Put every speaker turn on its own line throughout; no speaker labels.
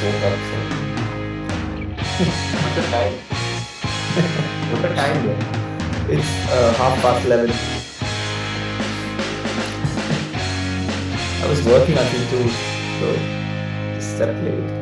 just woke up, so
What's the time? What's the time then?
it's 11:30. I was working until 2, so just slept late.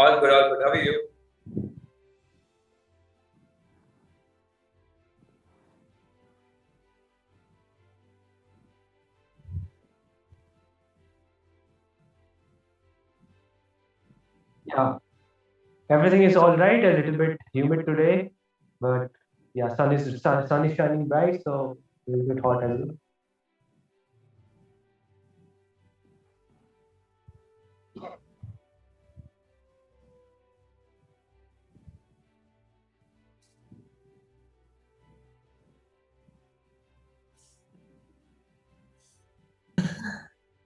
All good, all good. How are you?
Yeah, everything is all right. A little bit humid today, but yeah, sun is shining bright, so a little bit hot as well.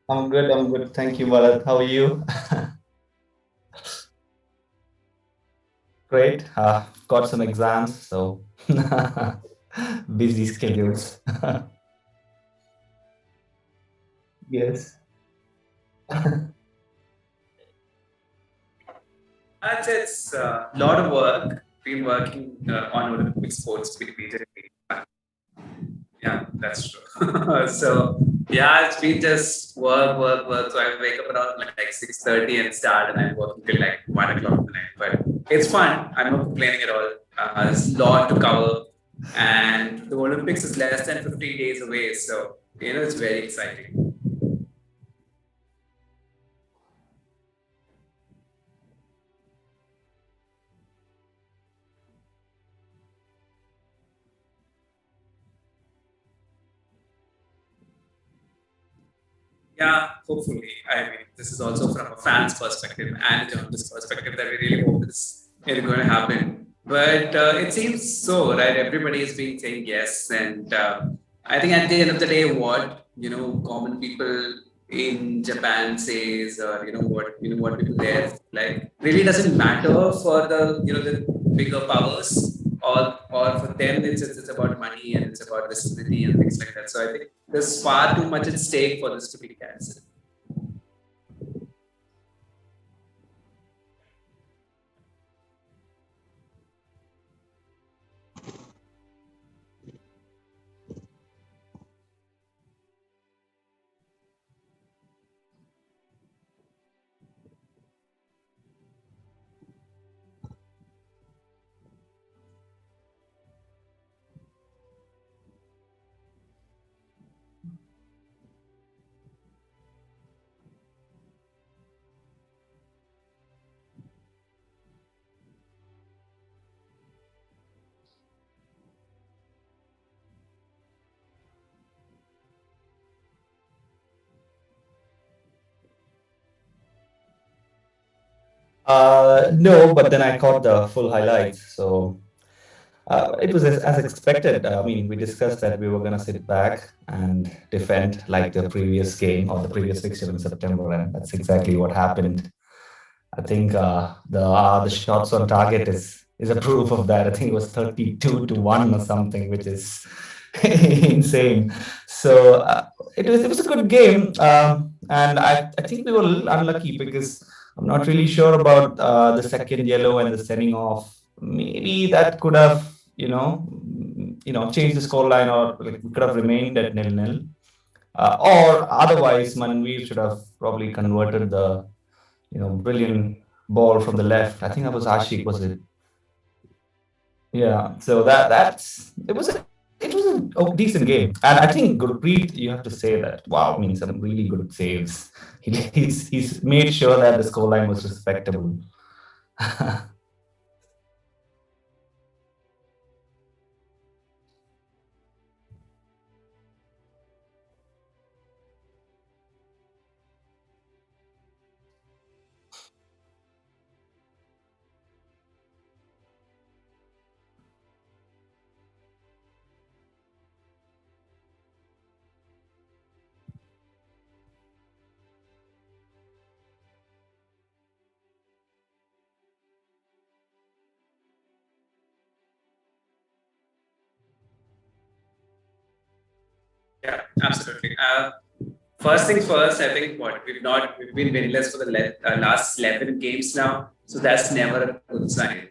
I'm good. I'm good. Thank you, Bharat. How are you? Great. Got some exams, so busy schedules. Yes.
It's a lot of work. Been working on Olympic sports repeatedly. Yeah, that's true. So yeah, it's been just work, work, work. So I wake up around like 6:30 and start, and I'm working till like 1 o'clock in the night. But it's fun. I'm not complaining at all. There's a lot to cover, and the Olympics is less than 15 days away. So it's very exciting. Yeah, hopefully. I mean, this is also from a fan's perspective and a journalist perspective that we really hope this is going to happen. But it seems so, right? Everybody is being saying yes, and I think at the end of the day, what common people in Japan says, or what people there like, really doesn't matter for the bigger powers. Or for them, it's about money and it's about visibility and things like that. So I think there's far too much at stake for this to be cancelled.
No, but then I caught the full highlights. So it was as expected. I mean, we discussed that we were going to sit back and defend like the previous game or the previous fixture in September, and that's exactly what happened. I think the shots on target is a proof of that. I think it was 32-1 or something, which is insane. So it was a good game, and I think we were a little unlucky because I'm not really sure about the second yellow and the sending off. Maybe that could have changed the scoreline, or like we could have remained at 0-0. Or otherwise, Manveer should have probably converted the brilliant ball from the left. I think that was Ashik, was it? Yeah. So it was a decent game, and I think Gurpreet, you have to say that wow, I mean some really good saves. He's made sure that the scoreline was respectable.
Yeah, absolutely. First things first, I think we've been winless for the last 11 games now, so that's never a good sign.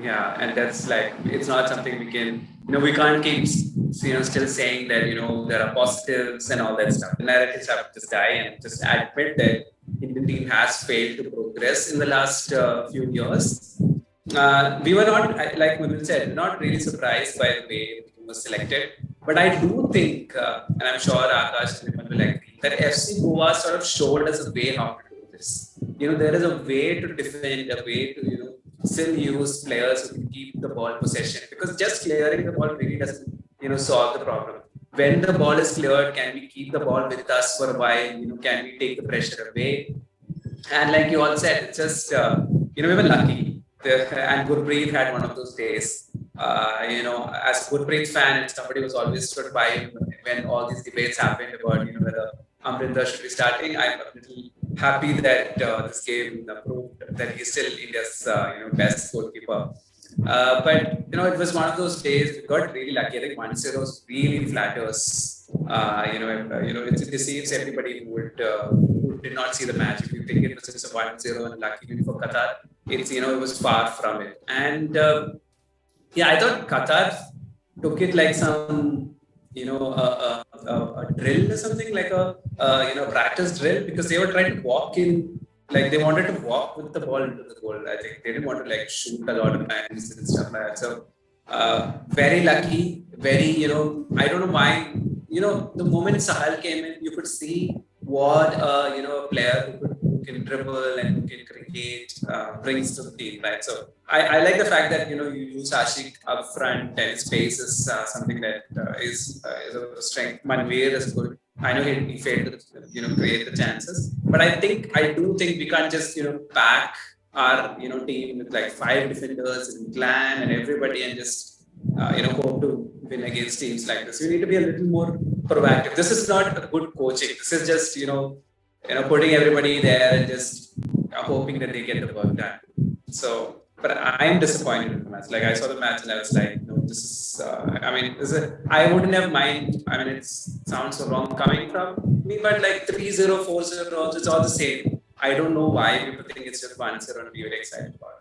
Yeah, and that's like it's not something we can, we can't keep still saying that there are positives and all that stuff. The narratives have to just die and just admit that Indian team has failed to progress in the last few years. We were not, like Mudul said, not really surprised by the way the team was selected. But I do think, and I'm sure Akash and Niman will agree, that FC Goa sort of showed us a way how to do this. There is a way to defend, a way to, still use players who can keep the ball possession. Because just clearing the ball really doesn't, solve the problem. When the ball is cleared, can we keep the ball with us for a while? Can we take the pressure away? And like you all said, it's just, we were lucky. And Gurpreet had one of those days. As a Gurpreet fan, and somebody was always stood by him when all these debates happened about, whether Amrinder should be starting. I'm a little happy that this game proved that he's still India's, best goalkeeper. But it was one of those days we got really lucky. I think 1-0 really flatters. It deceives everybody who did not see the match. If you think it was just a 1-0 and a lucky win for Qatar, it was far from it. And yeah, I thought Qatar took it like some a drill or something, like a practice drill, because they were trying to walk in, like they wanted to walk with the ball into the goal. I think they didn't want to like shoot a lot of times and stuff like that. So very lucky, very I don't know why. The moment Sahal came in, you could see what a player who can dribble and who can create brings to the team, right? So I like the fact that you use Ashik up front and space is something that is a strength. Manveer is good. I know he failed to create the chances, but I do think we can't just pack our team with like 5 defenders and Glenn and everybody and just hope to win against teams like this. We need to be a little more proactive. This is not a good coaching. This is just putting everybody there and just hoping that they get the work done. So, but I'm disappointed in the match. Like I saw the match and I was like, no, this is. I wouldn't have mind. I mean, it sounds so wrong coming from me, but like 3-0, 4-0, it's all the same. I don't know why people think it's just 1-0 and be very excited about it.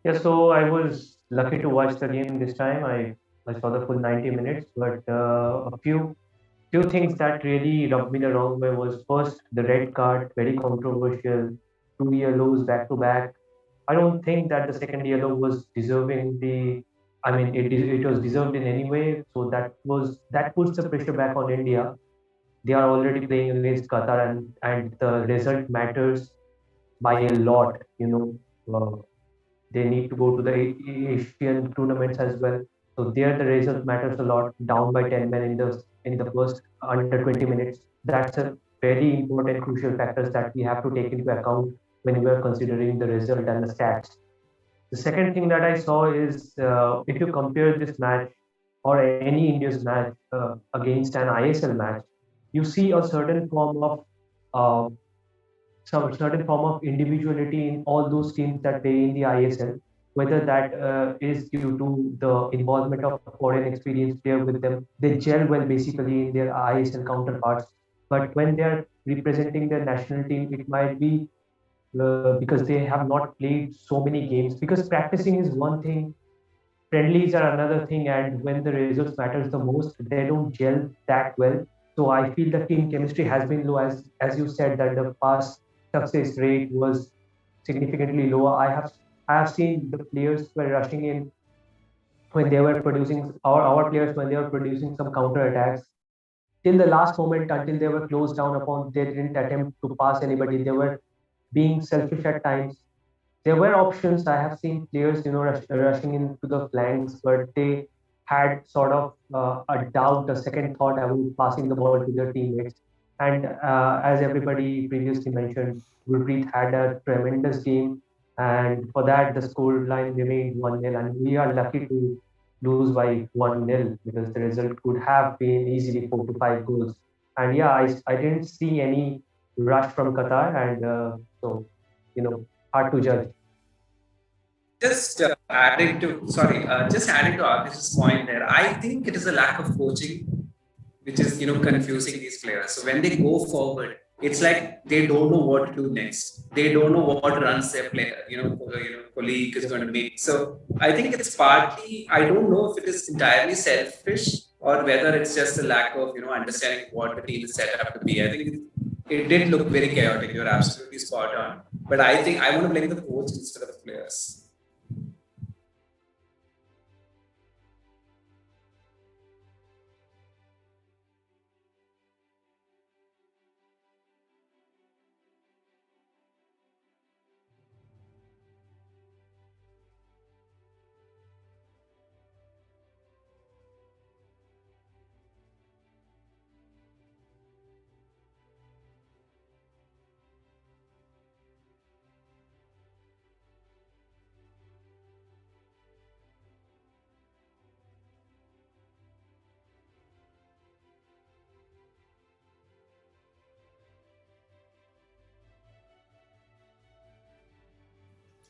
Yeah, so I was lucky to watch the game this time. I saw the full 90 minutes, but a few things that really rubbed me the wrong way was first the red card, very controversial, two yellows back to back. I don't think that the second yellow was deserving the. I mean, it was deserved in any way. So that puts the pressure back on India. They are already playing against Qatar, and the result matters. by a lot. They need to go to the Asian tournaments as well. So there the result matters a lot. Down by 10 men in the first under 20 minutes. That's a very important crucial factors that we have to take into account when we are considering the result and the stats. The second thing that I saw is if you compare this match or any India's match against an ISL match, you see a certain form of uh, some certain form of individuality in all those teams that play in the ISL, whether that is due to the involvement of foreign experienced player with them. They gel well basically in their ISL counterparts. But when they are representing their national team, it might be because they have not played so many games. Because practicing is one thing, friendlies are another thing, and when the results matters the most, they don't gel that well. So I feel the team chemistry has been low, as you said that the pass success rate was significantly lower. I have seen the players were rushing in when they were producing our players when they were producing some counter attacks till the last moment, until they were closed down upon. They didn't attempt to pass anybody. They were being selfish at times. There were options. I have seen players, rushing into the flanks, but they had sort of a doubt, a second thought about passing the ball to their teammates. And as everybody previously mentioned, Gurpreet had a tremendous game, and for that the score line remained 1-0, and we are lucky to lose by 1-0 because the result could have been easily 4 to 5 goals. And yeah, I didn't see any rush from Qatar, and so you know hard to judge.
Just just adding to Akash's point there. I think it is a lack of coaching which is confusing these players. So when they go forward, it's like they don't know what to do next. They don't know what runs their player, colleague is going to make. So I think it's partly. I don't know if it is entirely selfish or whether it's just a lack of understanding what the team is set up to be. I think it did look very chaotic. You're absolutely spot on. But I think I want to blame the coach instead of the players.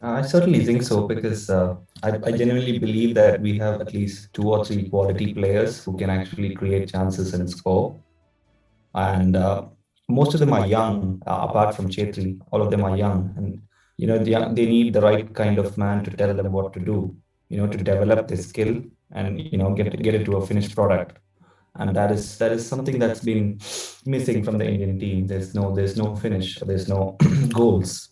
I certainly think so because I genuinely believe that we have at least two or three quality players who can actually create chances and score. And most of them are young, apart from Chetri. All of them are young, and they need the right kind of man to tell them what to do. To develop their skill and get it to a finished product. And that is something that's been missing from the Indian team. There's no finish. There's no goals.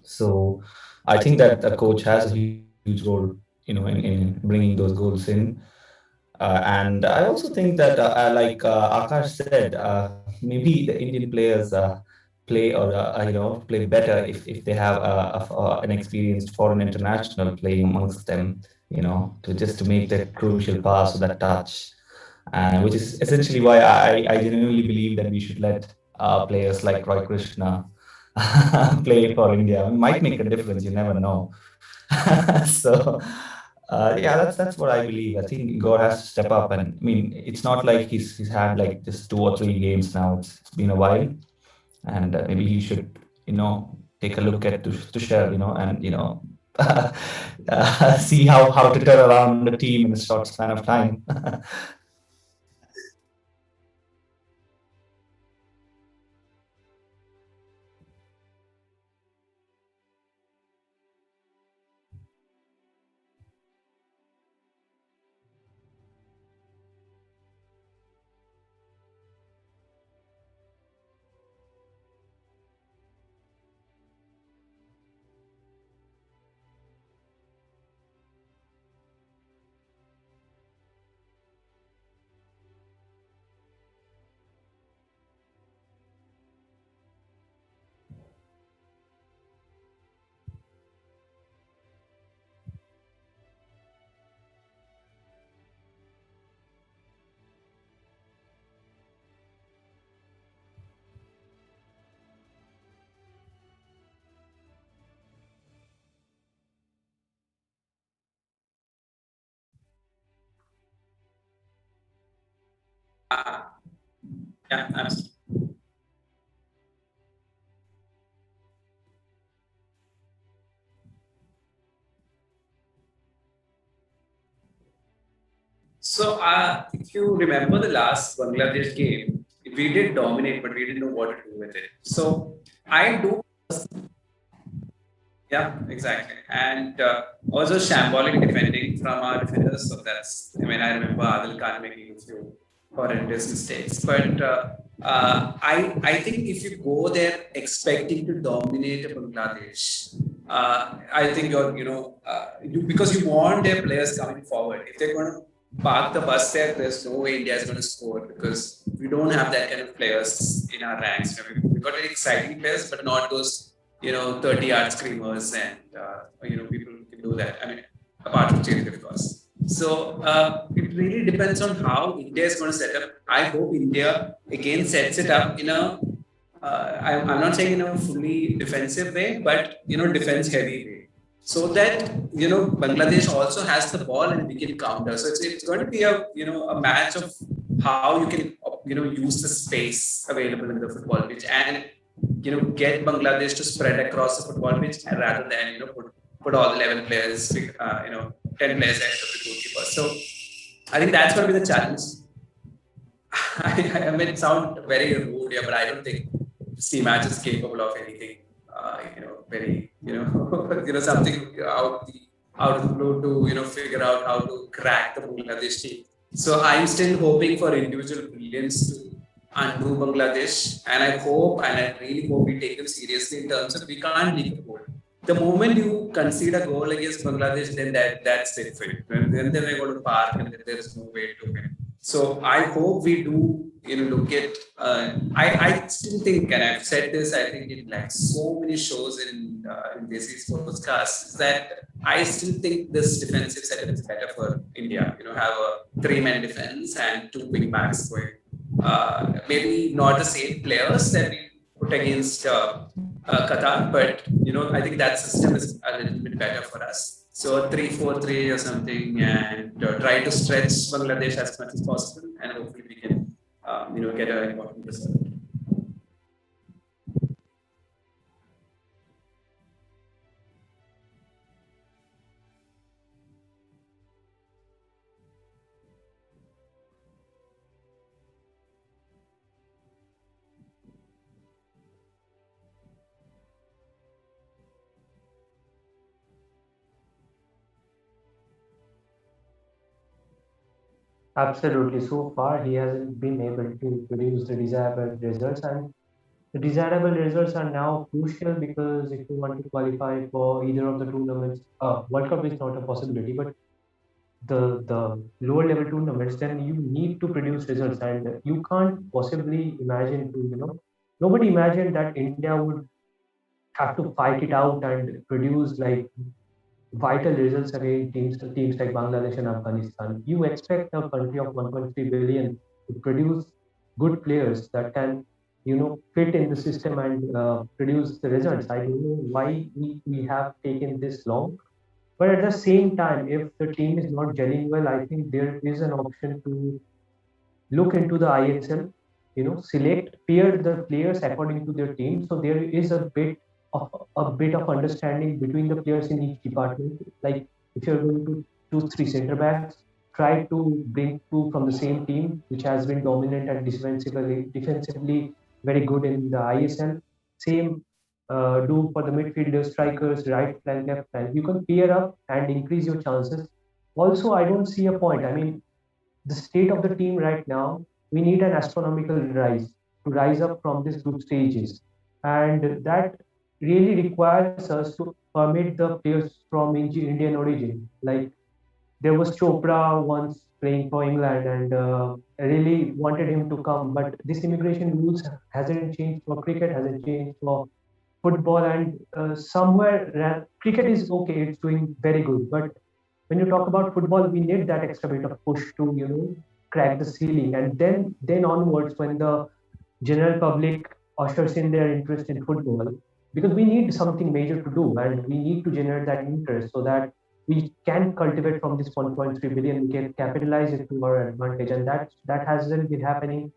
So I think that the coach has a huge role, in bringing those goals in. And I also think that, like Akash said, maybe the Indian players play or play better if they have an experienced foreign international playing amongst them, to make that crucial pass or that touch, and which is essentially why I genuinely believe that we should let players like Roy Krishna play for India. It might make a difference. You never know. So yeah, that's what I believe. I think God has to step up, and I mean, it's not like he's had like just 2 or 3 games now. It's been a while, and maybe he should take a look at Tushar, and see how to turn around the team in a short span of time.
Uh, yeah, absolutely. So, if you remember the last Bangladesh game, we did dominate, but we didn't know what to do with it. So, I do, yeah, exactly. And also shambolic defending from our defenders. So, that's, I mean, I remember Adil Khan making a few horrendous mistakes. But I think if you go there expecting to dominate Bangladesh, I think because you want their players coming forward. If they're going to park the bus there, there's no way India is going to score because we don't have that kind of players in our ranks. We've got very exciting players, but not those 30-yard screamers and people who can do that. I mean, apart from Chelsea, of course. So it really depends on how India is going to set up. I hope India again sets it up in a I'm not saying in a fully defensive way, but defense heavy way, so that Bangladesh also has the ball and we can counter. So it's going to be a match of how you can use the space available in the football pitch and get Bangladesh to spread across the football pitch rather than put all the 11 players 10 players ahead of the goalkeeper. So I think that's going to be the challenge. I mean, it sounds very rude here, but I don't think this team match is capable of anything. Very something out of the blue to figure out how to crack the Bangladesh team. So I'm still hoping for individual brilliance to undo Bangladesh, and I hope and I really hope we take them seriously in terms of we can't leave a goal. The moment you concede a goal against Bangladesh, then that's it for you. Then they're going to park and there is no way to win. So I hope we do, look at. I still think, and I've said this, I think in like so many shows in Desi Sports Cast, that I still think this defensive setup is better for India. Have a three-man defense and two wing backs going. Maybe not the same players that we put against Qatar, but I think that system is a little bit better for us. So 3-4-3 or something, and try to stretch Bangladesh as much as possible, and hopefully we can, get an important result.
Absolutely. So far, he hasn't been able to produce the desirable results, and the desirable results are now crucial because if you want to qualify for either of the tournaments, World Cup is not a possibility, but the lower level tournaments, then you need to produce results, and you can't possibly imagine to nobody imagined that India would have to fight it out and produce like vital results against teams like Bangladesh and Afghanistan. You expect a country of 1.3 billion to produce good players that can, fit in the system and produce the results. I don't know why we have taken this long, but at the same time, if the team is not gelling well, I think there is an option to look into the ISL, select pair the players according to their team. So there is a bit of understanding between the players in each department. Like if you're going to choose three center backs, try to bring two from the same team, which has been dominant and defensively very good in the ISL. Same do for the midfielders, strikers, right flank, left flank. You can pair up and increase your chances. Also, I don't see a point. I mean, the state of the team right now, we need an astronomical rise to rise up from these group stages. And that really requires us to permit the players from Indian origin. Like there was Chopra once playing for England, and I really wanted him to come. But this immigration rules hasn't changed for cricket, hasn't changed for football, and somewhere cricket is okay, it's doing very good. But when you talk about football, we need that extra bit of push to crack the ceiling, and then onwards, when the general public ushers in their interest in football, because we need something major to do, and we need to generate that interest so that we can cultivate from this 1.3 billion, we can capitalize it to our advantage, and that hasn't been happening.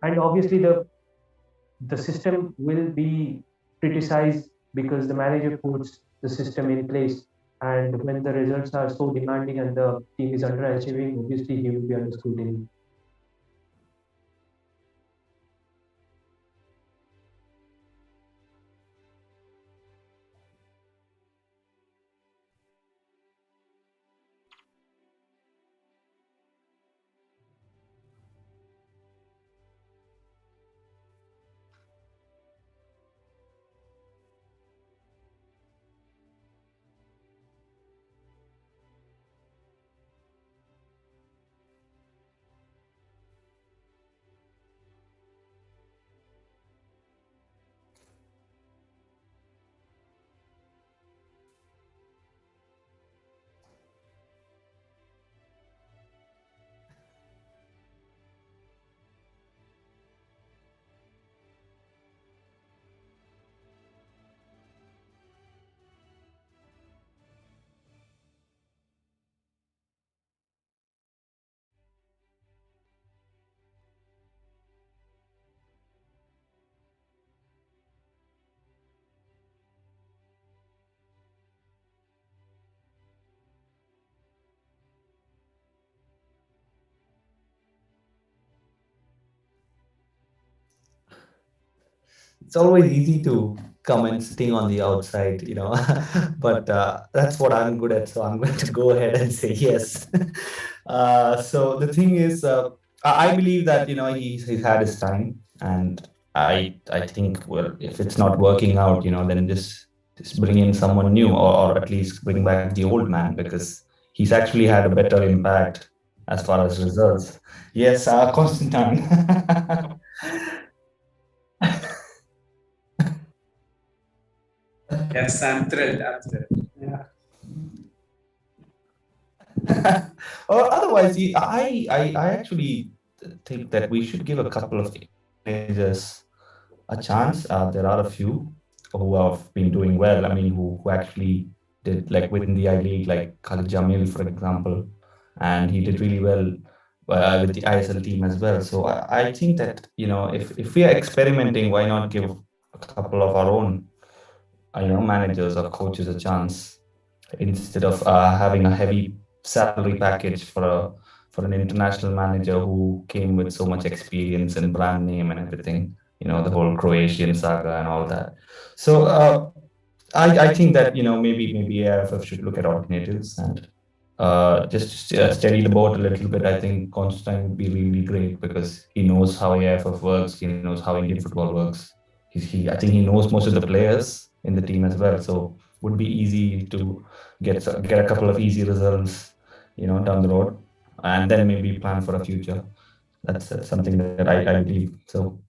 And obviously the system will be criticized because the manager puts the system in place, and when the results are so demanding and the team is underachieving, obviously he will be under scrutiny.
It's always easy to comment sitting on the outside, but that's what I'm good at. So I'm going to go ahead and say yes. So the thing is, I believe that he's had his time, and I think, well, if it's not working out, then just bring in someone new, or at least bring back the old man, because he's actually had a better impact as far as results. Yes, Constantine.
Yes, I'm thrilled. I'm thrilled. Yeah.
Or otherwise, I actually think that we should give a couple of managers a chance. There are a few who have been doing well. I mean, who actually did, like, within the I League, like Khalid Jamil, for example, and he did really well with the ISL team as well. So I think that, if we are experimenting, why not give a couple of our own, managers or coaches a chance, instead of having a heavy salary package for an international manager who came with so much experience and brand name and everything. The whole Croatian saga and all that. So I think that, maybe AFF should look at alternatives, and just steady the boat a little bit. I think Constantine would be really great, because he knows how AFF works. He knows how Indian football works. I think he knows most of the players in the team as well. So would be easy to get a couple of easy results, down the road, and then maybe plan for a future. That's something that I believe. So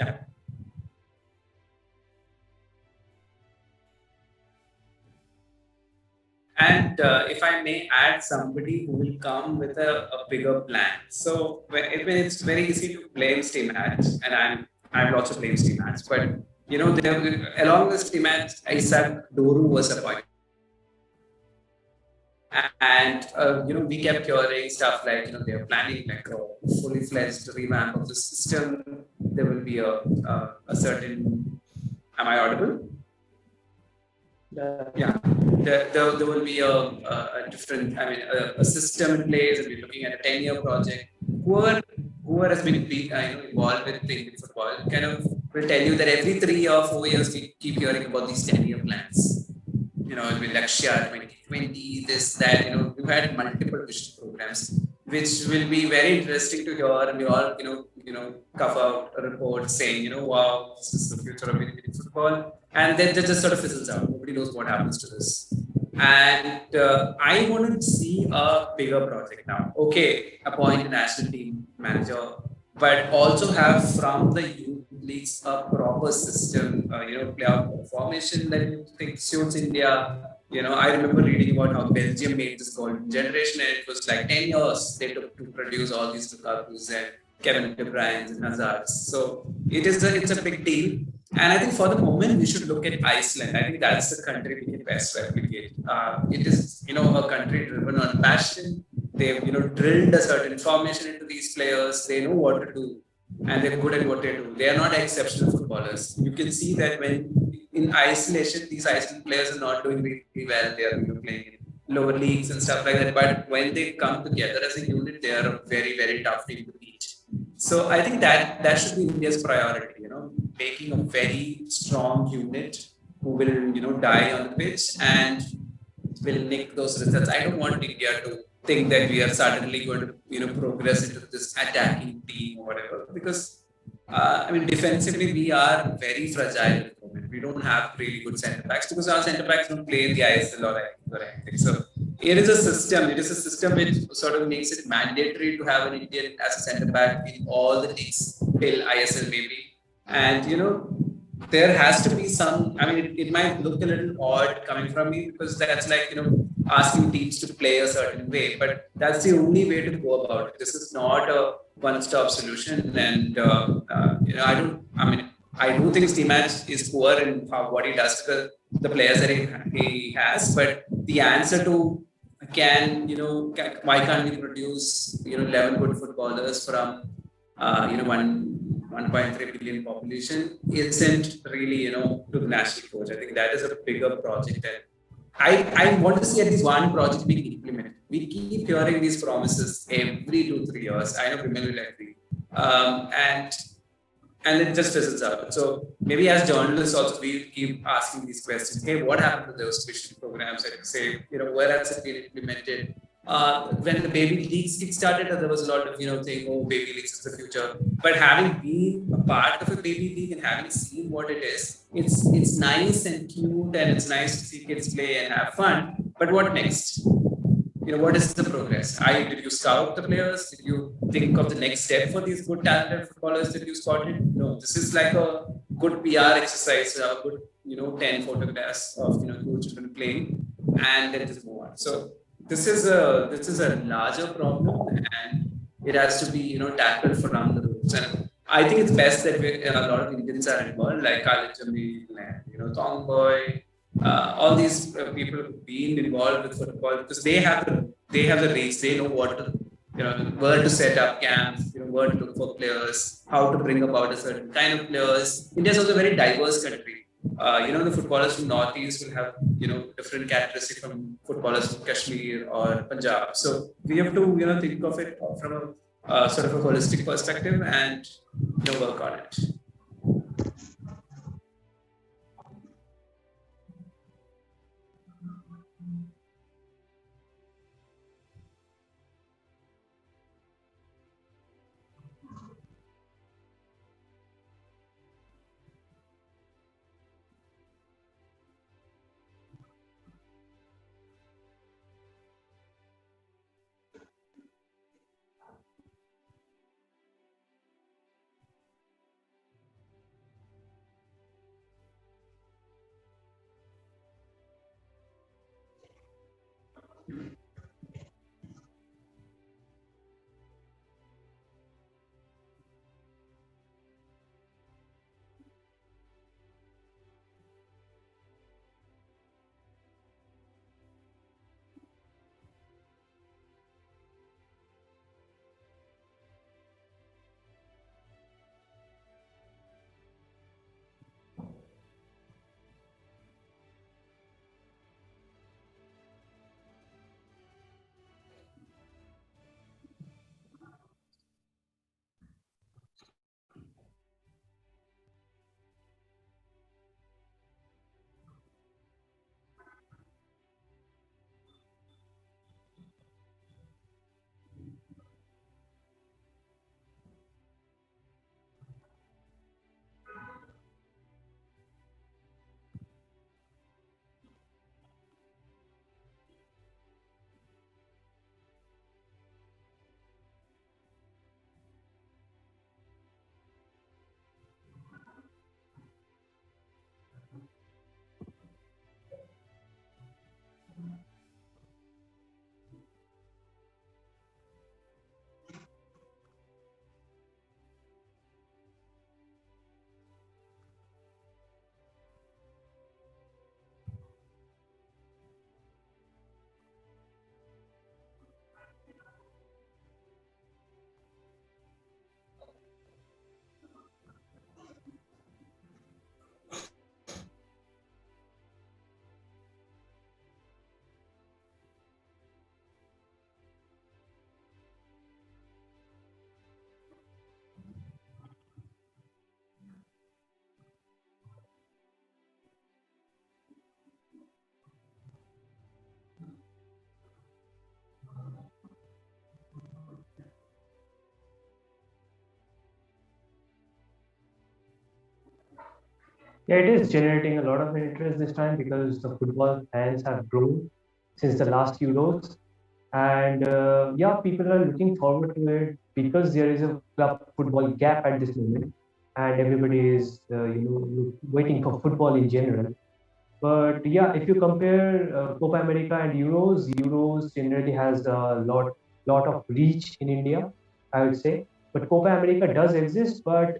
Yeah. And if I may add somebody who will come with a bigger plan. So when it's very easy to blame Steam ads, and I have lots of blame Steam ads, but along the Steam ads, Isaac Doru was appointed, and we kept hearing stuff like they're planning like a fully fledged revamp of the system. There will be a certain. Am I audible? Yeah, there will be a different, I mean, a system in place, and we're looking at a 10-year project. Whoever has been involved with Indian football kind of will tell you that every 3 or 4 years we keep hearing about these 10-year plans. It'll be Lakshya 2020, this, that. We've had multiple vision programs, which will be very interesting to hear, and we cover out a report saying, wow, this is the future of Indian football, and then it just sort of fizzles out. Nobody knows what happens to this. And I want to see a bigger project now. Okay, appoint a national team manager, but also have from the youth leagues a proper system, playoff formation that suits India. I remember reading about how Belgium made this golden generation, and it was like 10 years they took to produce all these Lukaku's and Kevin De Bruyne's and Hazard's. So it's a big deal. And I think for the moment we should look at Iceland. I think that's the country we can best replicate. It is a country driven on passion. They've drilled a certain formation into these players. They know what to do, and they're good at what they do. They are not exceptional footballers. You can see that when in isolation, these Iceland players are not doing really well. They are playing in lower leagues and stuff like that. But when they come together as a unit, they are a very, very tough team to beat. So I think that should be India's priority. Making a very strong unit who will die on the pitch and will nick those results. I don't want India to think that we are suddenly going to progress into this attacking team or whatever, because defensively we are very fragile at the moment. We don't have really good centre backs because our centre backs don't play in the ISL or anything. So it is a system. It is a system which sort of makes it mandatory to have an Indian as a centre back in all the leagues till ISL maybe. And there has to be some. It might look a little odd coming from me because that's like asking teams to play a certain way, but that's the only way to go about it. This is not a one-stop solution, and I don't. I do think Steematch is poor in what he does to the players that he has, but the answer to why can't we produce 11 good footballers from 1.3 billion population isn't really to the national coach. I think that is a bigger project, and I want to see at least one project being implemented. We keep hearing these promises every 2-3 years. I know women will agree, and it just fizzles out. So maybe as journalists also we keep asking these questions. Hey, what happened to those special programs? And say, where has it been implemented? When the baby leagues kick-started, there was a lot of saying, oh, baby leagues is the future. But having been a part of a baby league and having seen what it is, it's nice and cute, and it's nice to see kids play and have fun. But what next? What is the progress? Did you scout the players? Did you think of the next step for these good talented footballers that you spotted? No, this is like a good PR exercise, a good 10 photographs of cool children playing, and then just move on. So this is a larger problem, and it has to be tackled from the roots. And I think it's best that a lot of Indians are involved, like Khalid Jamil and Tongboy. All these people who've been involved with football, because they have the reach. They know what to where to set up camps, where to look for players, how to bring about a certain kind of players. India is also a very diverse country. The footballers from Northeast will have different characteristics from footballers from Kashmir or Punjab. So we have to think of it from a sort of a holistic perspective and work on it.
Yeah, it is generating a lot of interest this time because the football fans have grown since the last Euros. And yeah, people are looking forward to it because there is a club football gap at this moment, and everybody is waiting for football in general. But yeah, if you compare Copa America and Euros generally has a lot of reach in India, I would say. But Copa America does exist, but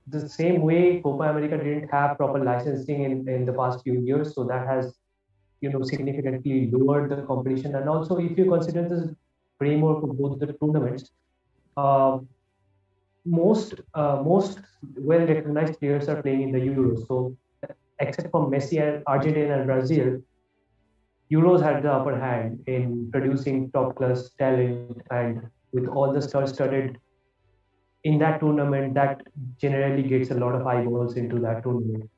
the same way Copa America didn't have proper licensing in the past few years, so that has significantly lowered the competition. And also, if you consider the framework of both the tournaments, uh, most well recognized players are playing in the Euros. So except for Messi and Argentina and Brazil, Euros had the upper hand in producing top class talent, and with all the star-studded in that tournament, that generally gets a lot of eyeballs into that tournament.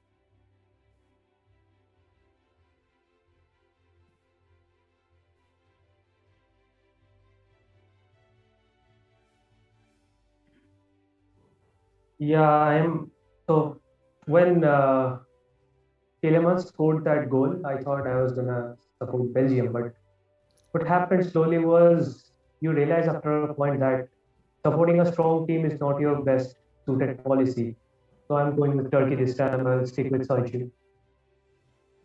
Yeah, I am. So when Tielemans scored that goal, I thought I was gonna support Belgium, but what happened slowly was you realize after a point that supporting a strong team is not your best suited policy. So I'm going with Turkey this time. I'll stick with Soichu.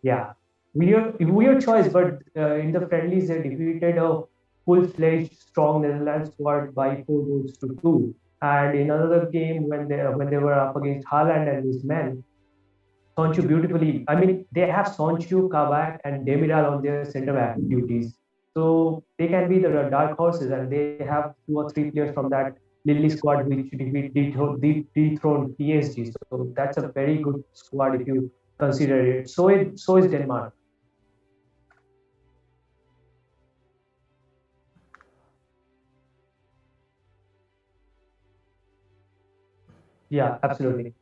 Yeah, weird choice, but in the friendlies they defeated a full-fledged strong Netherlands squad by 4 goals to 2. And in another game when they were up against Haaland and his men, Sonchu beautifully. I mean, they have Sonchu, Kabak, and Demiral on their center back duties. So they can be the dark horses, and they have 2 or 3 players from that Lily squad which dethroned PSG. So that's a very good squad if you consider it. So is Denmark. Yeah, absolutely.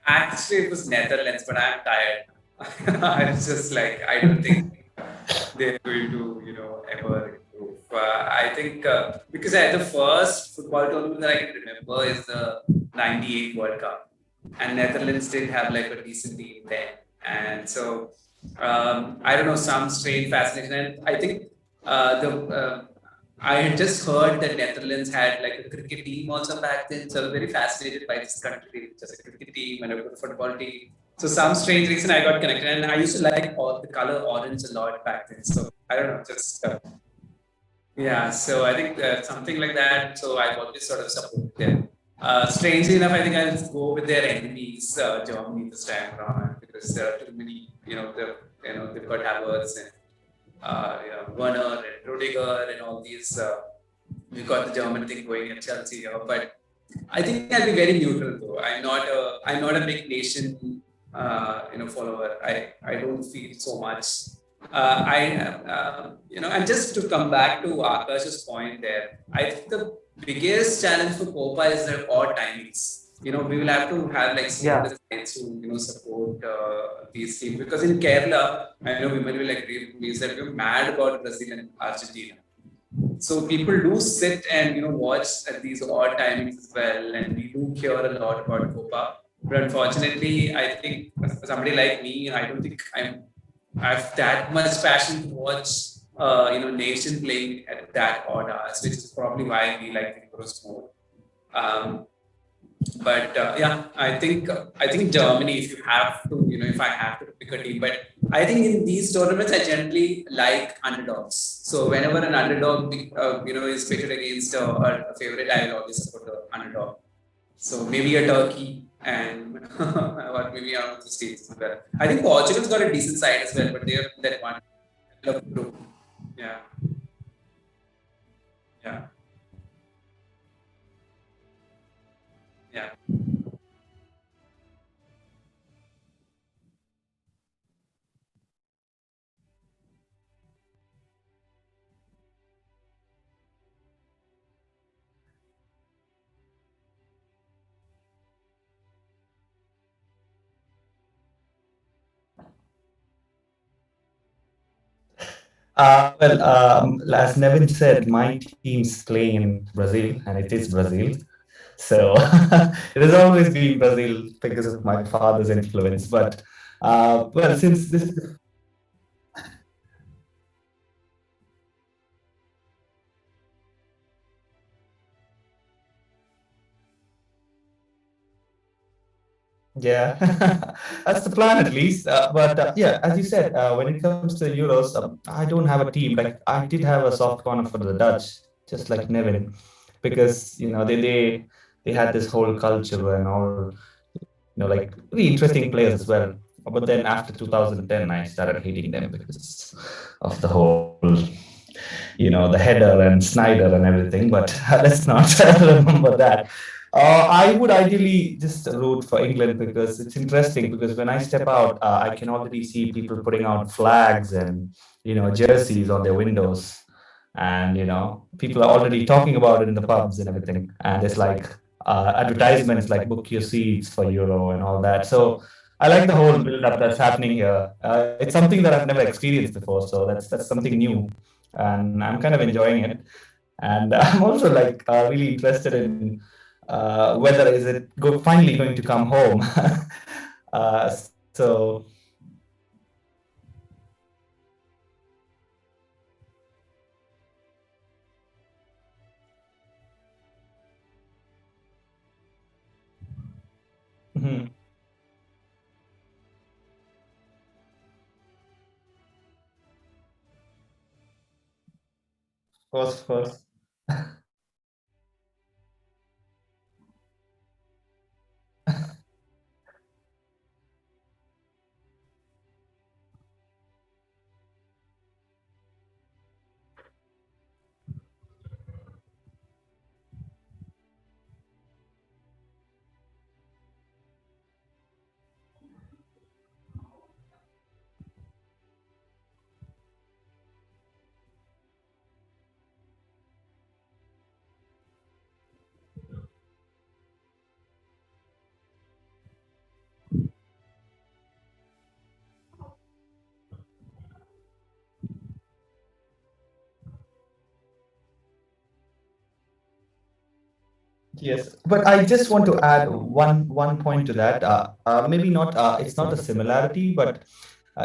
Actually, it was Netherlands, but I'm tired. I was just like, I don't think they're going to, ever improve. I think because the first football tournament that I can remember is the '98 World Cup, and Netherlands did have like a decent team then, and so I don't know, some strange fascination. And I think the I had just heard that Netherlands had like a cricket team also back then, so I was very fascinated by this country, just a cricket team and a football team. So some strange reason I got connected, and I used to like all the color orange a lot back then. So I don't know, just yeah. So I think something like that. So I've always sort of supported them. Strangely enough, I think I'll go with their enemies, Germany this time around, because there are too many. They've got Havertz and Werner and Rudiger and all these. We've got the German thing going at Chelsea here, but I think I'll be very neutral though. I'm not a big nation follower. I don't feel so much. And just to come back to Akash's point there, I think the biggest challenge for Copa is the odd timings. We will have to have like
Yeah,
sleepless nights to support these teams, because in Kerala, I know women will agree with me that we're mad about Brazil and Argentina. So people do sit and watch at these odd timings as well, and we do hear a lot about Copa. But unfortunately, I think somebody like me, I don't think I have that much passion to watch nation playing at that odd hours, which is probably why we like the Euros more. Um, but yeah, I think Germany. If you have to, if I have to pick a team, but I think in these tournaments I generally like underdogs. So whenever an underdog, is pitted against a favorite, I will always support the underdog. So maybe a Turkey and or maybe out of the states as well. I think Portugal's got a decent side as well, but they're that one group. Yeah, yeah, yeah.
As Nevin said, my team's playing in Brazil, and it is Brazil. So it has always been Brazil because of my father's influence. But since this, yeah, that's the plan at least. Yeah, as you said, when it comes to Euros, I don't have a team. Like I did have a soft corner for the Dutch, just like Nevin, because they had this whole culture and all, like really interesting players as well. But then after 2010, I started hating them because of the whole, the header and Snyder and everything. But let's not remember that. I would ideally just root for England because it's interesting. Because when I step out, I can already see people putting out flags and jerseys on their windows, and people are already talking about it in the pubs and everything. And there's like advertisements like book your seats for Euro and all that. So I like the whole build up that's happening here. It's something that I've never experienced before, so that's something new, and I'm kind of enjoying it. And I'm also like really interested in whether is it finally going to come home. So mhm, of course. Yes, but I just want to add one point to that. Maybe not. It's not a similarity, but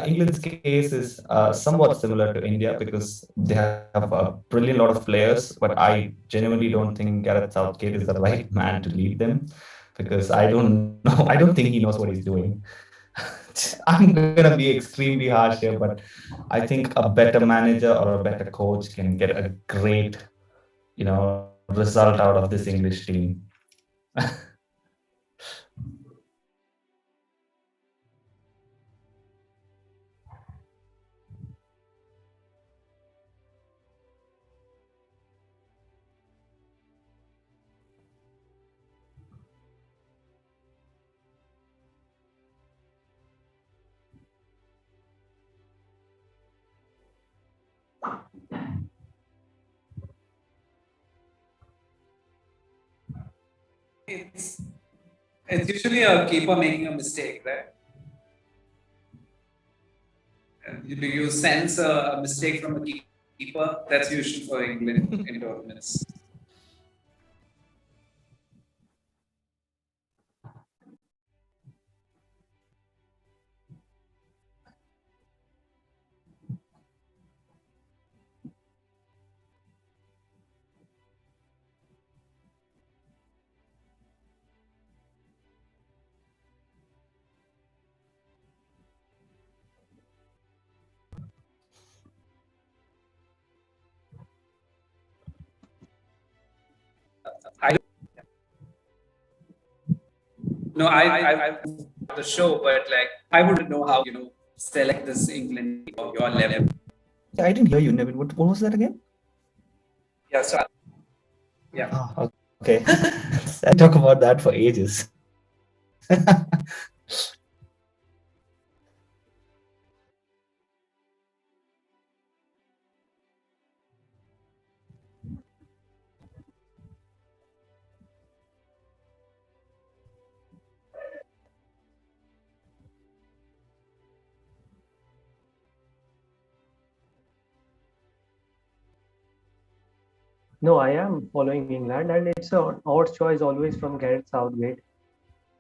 England's case is somewhat similar to India because they have a brilliant lot of players. But I genuinely don't think Gareth Southgate is the right man to lead them because I don't know. I don't think he knows what he's doing. I'm gonna be extremely harsh here, but I think a better manager or a better coach can get a great, result out of this English team.
It's it's usually a keeper making a mistake, right? Do you sense a mistake from a keeper? That's usual for England in tournaments. I no, I the show, but like I wouldn't know how select this England or your level.
Yeah, I didn't hear you, Nevin. What was that again?
Yeah, so yeah.
Oh, okay. I talk about that for ages.
No, I am following England, and it's an odd choice always from Gareth Southgate.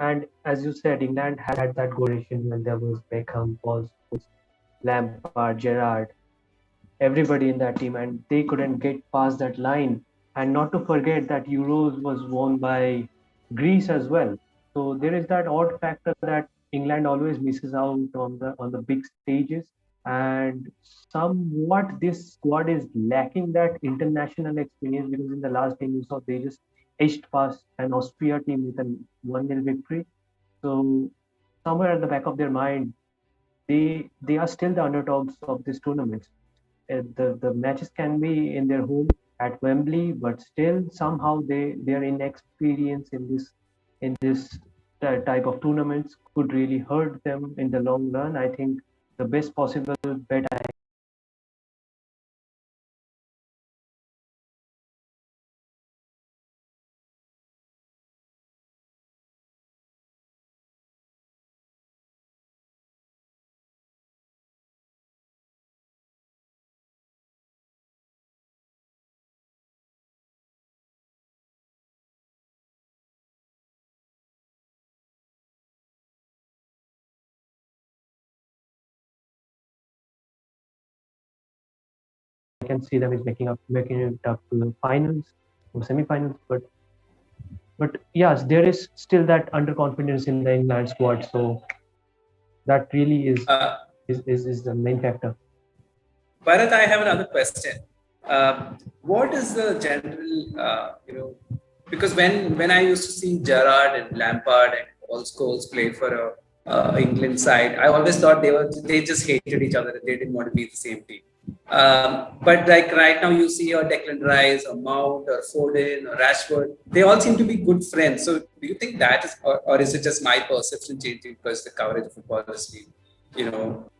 And as you said, England had that generation when there was Beckham, Paul Scholes, Lampard, Gerrard, everybody in that team, and they couldn't get past that line. And not to forget that Euros was won by Greece as well. So there is that odd factor that England always misses out on the big stages, and somewhat this squad is lacking that international experience because in the last game you saw they just edged past an Austria team with a 1-0 victory. So somewhere at the back of their mind, they are still the underdogs of this tournament. The matches can be in their home at Wembley, but still somehow their inexperience in this type of tournaments could really hurt them in the long run. I think the best possible bet I can see them is making it up to the finals or semi-finals. But yes, there is still that underconfidence in the England squad. So that really
Uh,
is the main factor.
Bharat, I have another question. What is the general, because when I used to see Gerrard and Lampard and Paul Scholes play for a England side, I always thought they just hated each other and they didn't want to be the same team. But like right now, you see a Declan Rice, or Mount, or Foden, or Rashford. They all seem to be good friends. So, do you think that is, or is it just my perception changing because the coverage of football has been, you know,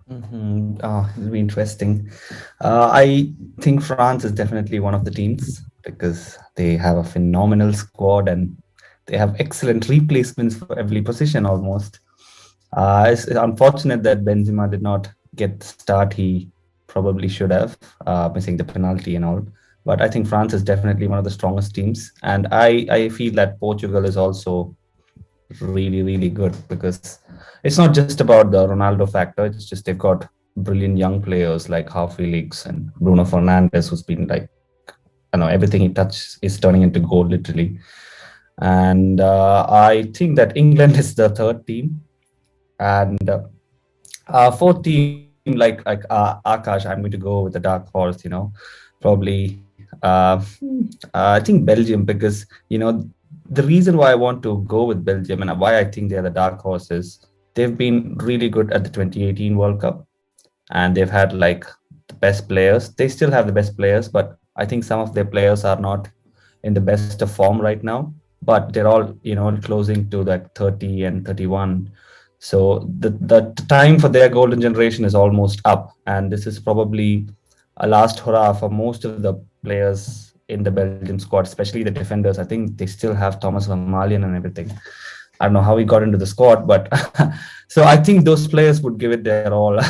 It'll be interesting. I think France is definitely one of the teams because they have a phenomenal squad and they have excellent replacements for every position almost. It's unfortunate that Benzema did not get the start he probably should have, missing the penalty and all. But I think France is definitely one of the strongest teams, and I feel that Portugal is also really, really good because it's not just about the Ronaldo factor. It's just they've got brilliant young players like How Felix and Bruno Fernandes, who's been like, I know everything he touches is turning into gold, literally. And I think that England is the third team, and fourth team like Akash, I'm going to go with the dark horse. Probably I think Belgium because the reason why I want to go with Belgium and why I think they're the dark horse is they've been really good at the 2018 World Cup and they've had like the best players. They still have the best players, but I think some of their players are not in the best of form right now. But they're all closing to that 30 and 31. So the time for their golden generation is almost up, and this is probably a last hurrah for most of the players in the Belgium squad, especially the defenders. I think they still have Thomas Vermaelen and everything. I don't know how he got into the squad, but so I think those players would give it their all,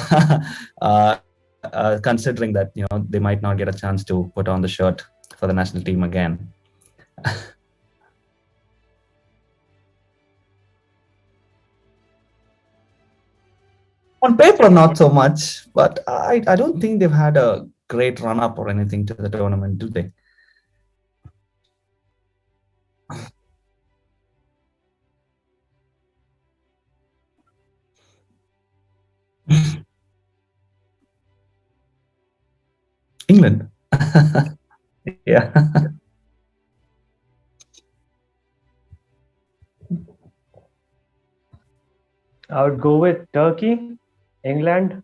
considering that they might not get a chance to put on the shirt for the national team again. On paper, not so much, but I don't think they've had a great run up or anything to the tournament, do they? England. Yeah.
I would go with Turkey, England,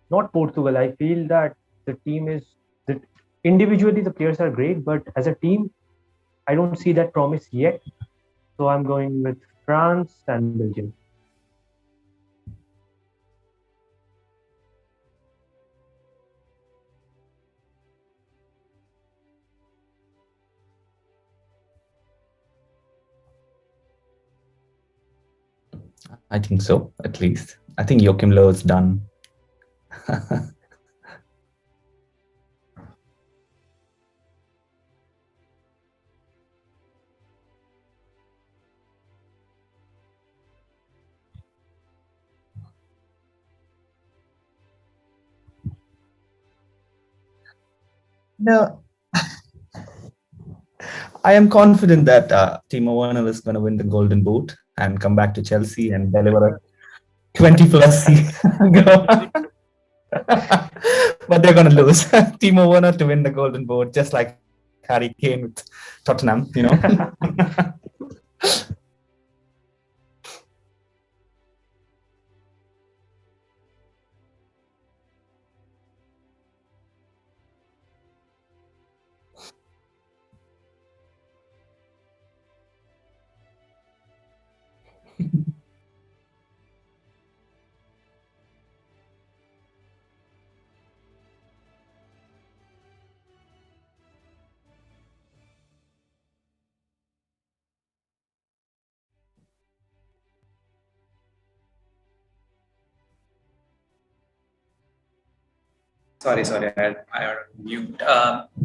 not Portugal. I feel that the team is that individually the players are great, but as a team, I don't see that promise yet. So I'm going with France and Belgium.
I think so, at least. I think Joachim Löw is done. No, I am confident that Timo Werner is going to win the Golden Boot and come back to Chelsea and deliver a 20 plus goal. But they're going to lose. Timo Werner to win the Golden Boot, just like Harry Kane with Tottenham.
Sorry, I had mute.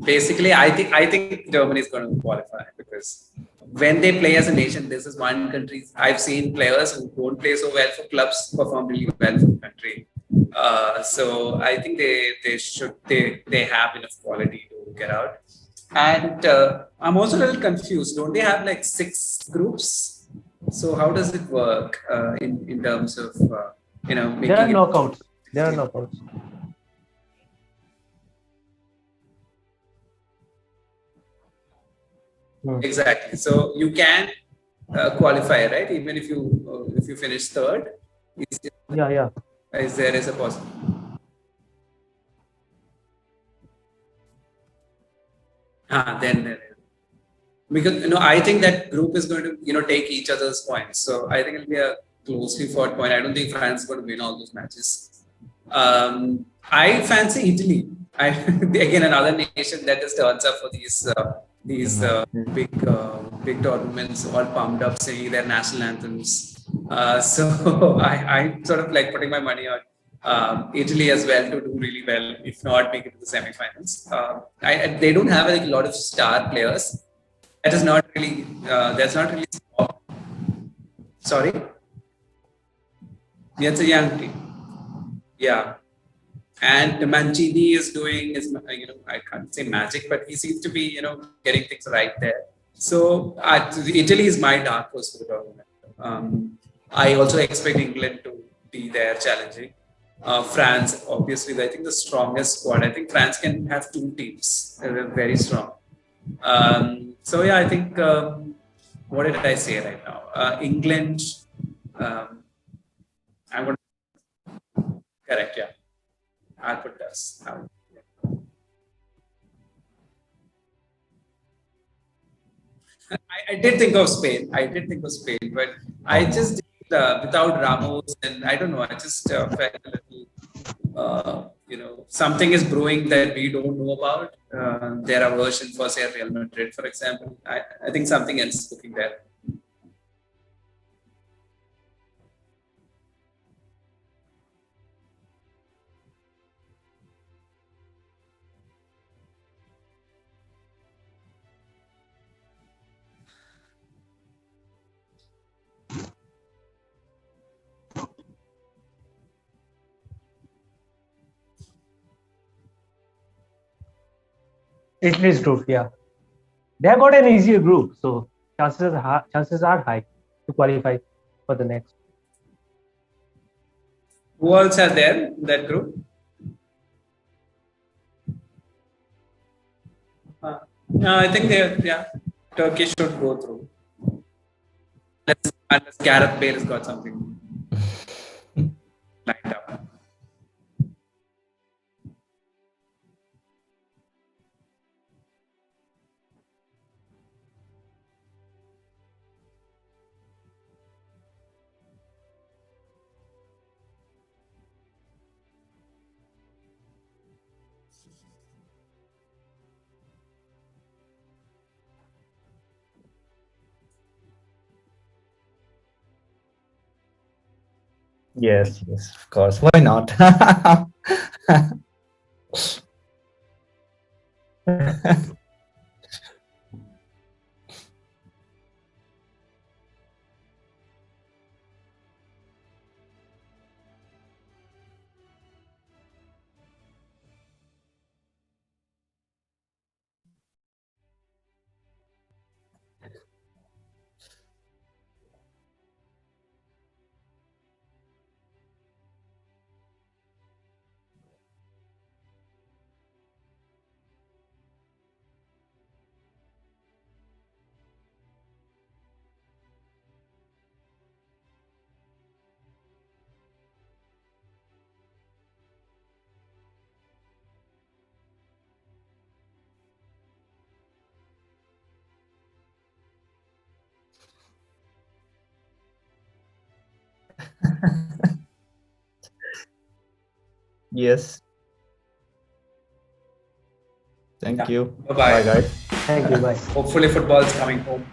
Basically, I think Germany is going to qualify because when they play as a nation, this is one country. I've seen players who don't play so well for clubs perform really well for the country. So I think they have enough quality to get out. And I'm also a little confused. Don't they have like 6 groups? So how does it work in terms of
There are
making it
knockouts. There are
16?
knockouts. Hmm.
Exactly. So you can qualify, right? Even if you finish third, is,
Yeah, yeah.
is there is a possible? Then because I think that group is going to take each other's points. So I think it'll be a closely fought point. I don't think France is going to win all those matches. I fancy Italy. I again another nation that just turns up for these big tournaments, all pumped up, singing their national anthems. So I sort of like putting my money on Italy as well to do really well, if not make it to the semifinals. They don't have like, a lot of star players. That is not really. That's not really. Sorry, yeah, it's a young team. Yeah, and Mancini is doing his, I can't say magic, but he seems to be, getting things right there. So Italy is my dark horse for the tournament. I also expect England to be there challenging. France, obviously, I think the strongest squad. I think France can have 2 teams. They're very strong. So yeah, I think what did I say right now? England. Um, I'm going to correct. Yeah, I'll put this. I did think of Spain. I did think of Spain, but I just did, without Ramos, and I don't know. I just felt a little, something is brewing that we don't know about. Their aversion for say Real Madrid, for example. I think something else is cooking there.
Italy's group, yeah. They have got an easier group, so chances are high to qualify for the next.
Who else are there in that group? No, I think yeah, Turkey should go through. Unless Gareth Bale has got something lined up.
Yes, yes, of course. Why not? Yes. Thank
Yeah.
you.
Bye-bye.
Bye, guys.
Thank you. Bye.
Hopefully, football is coming home.